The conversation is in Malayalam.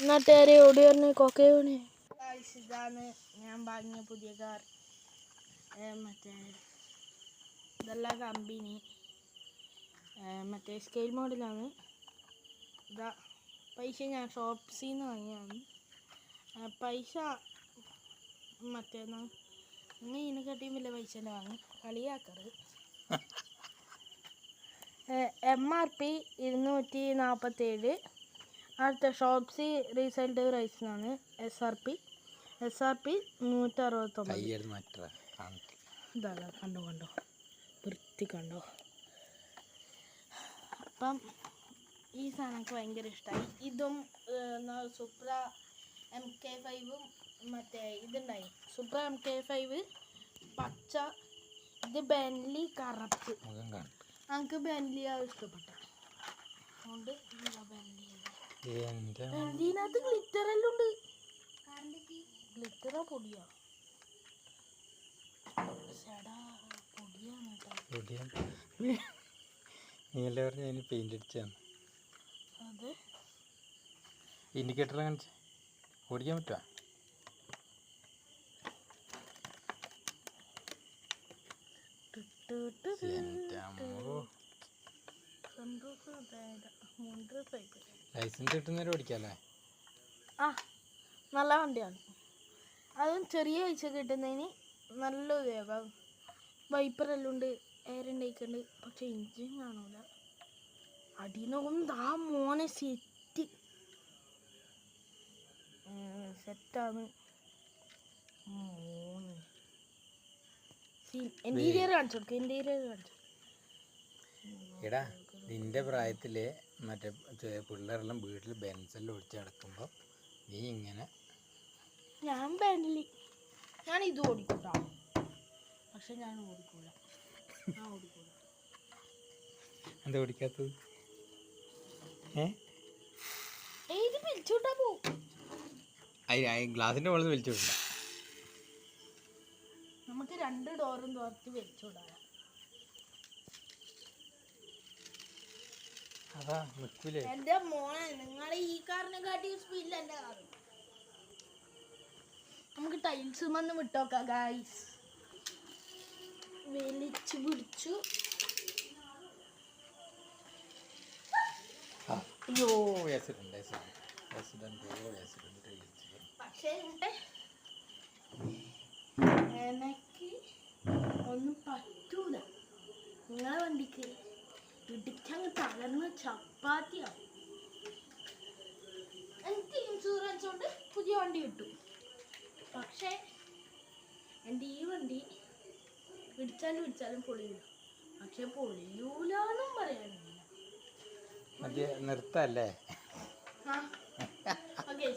നാട്ടുകാരെ ഓടി പറഞ്ഞ് കൊക്കയോണേ. ഇതാണ് ഞാൻ വാങ്ങിയ പുതിയ കാർ. മറ്റേ ഇതെല്ലാം കമ്പനി മറ്റേ സ്കെയിൽ മോഡലാണ്. ഇതാ പൈസ ഞാൻ ഷോപ്സിന്ന് വാങ്ങിയാണ്. പൈസ മറ്റേ ഇതിനെക്കാട്ടിയും വലിയ പൈസ തന്നെ വാങ്ങി കളിയാക്കറ്. MRP 247. അടുത്ത ഷോപ്സി റീസെയിൽഡ് പ്രൈസിനാണ് SRP 169. ഇതാ കണ്ടോ വൃത്തി കണ്ടോ. അപ്പം ഈ സാധനം എനിക്ക് ഭയങ്കര ഇഷ്ടമായി. ഇതും സുപ്ര MK5ഉം മറ്റേ ഇതുണ്ടായി സുപ്ര MK5 പച്ച, ഇത് ബെൻലി കറുപ്പ്. നമുക്ക് ബെൻലിയാണ് ഇഷ്ടപ്പെട്ട അതുകൊണ്ട് ബെൻലിനകത്ത് ഗ്ലിറ്റർ എല്ലാം ഉണ്ട്. ഗ്ലിറ്ററോ പൊടിയോ? പെയിന്റ് അടിച്ചാണ്. അത് ഇൻഡിക്കേറ്റർ കാണിച്ച് ഓടിക്കാൻ പറ്റുക. ലൈസൻസ് കിട്ടുന്നവരെ ഓടിക്കാല്ലേ? ആ നല്ല വണ്ടിയാണ്. അതും ചെറിയ പൈസ കിട്ടുന്നതിന് നല്ല ഉപയോഗം. വൈപ്പറെല്ലാം ഉണ്ട്, എയർ ഇൻടേക്കുണ്ട്. പക്ഷെ എൻജിൻ കാണൂല. അടി നോക്കുമ്പോൾ ആ മോനെ സെറ്റാണ്. ഇന്റീരിയർ കാണിച്ചു കൊടുക്കും. എടാ നിന്റെ പ്രായത്തില് മറ്റേ പിള്ളേരെല്ലാം വീട്ടിൽ ബെൻസെല്ലാം ഒഴിച്ച് നടക്കുമ്പോൾ നീ ഇങ്ങനെ ഞാൻ ഇത് ഓടിക്കൂട്ടാ. പക്ഷെ ഞാൻ ഓടിക്കൂല. എന്താ ഓടിക്കാത്തത്? ഇത് വലിച്ചോട്ടാ പോവും. ഗ്ലാസിന്റെ മുകളിൽ വലിച്ചോട്ടില്ല. നമുക്ക് 2 ഡോറും തുറത്ത് വലിച്ചോടാ. എന്റെ മോനെ, നിങ്ങളെ ഈ കാറിനെ കാട്ടി സ്പീഡിൽ എന്റെ കാറ്. നമുക്ക് ടൈൽസ് വന്ന് വിട്ടോക്കാം ഗായ്സ്. വലിച്ചു പിടിച്ചു. അയ്യോ പക്ഷേ എനിക്ക് ഒന്നും പറ്റൂല. നിങ്ങളെ വണ്ടിക്ക് ഇടിച്ചങ്ങ് തകർന്ന് ചപ്പാത്തിയാവും. എനിക്ക് ഇൻഷുറൻസ് കൊണ്ട് പുതിയ വണ്ടി കിട്ടും. പക്ഷേ എൻ്റെ ഈ വണ്ടി ഇടിച്ചാലും പൊളിയില്ല. പക്ഷെ പൊളിയൂലെന്നും പറയാനില്ല. നിർത്തല്ലേ? ഓക്കെ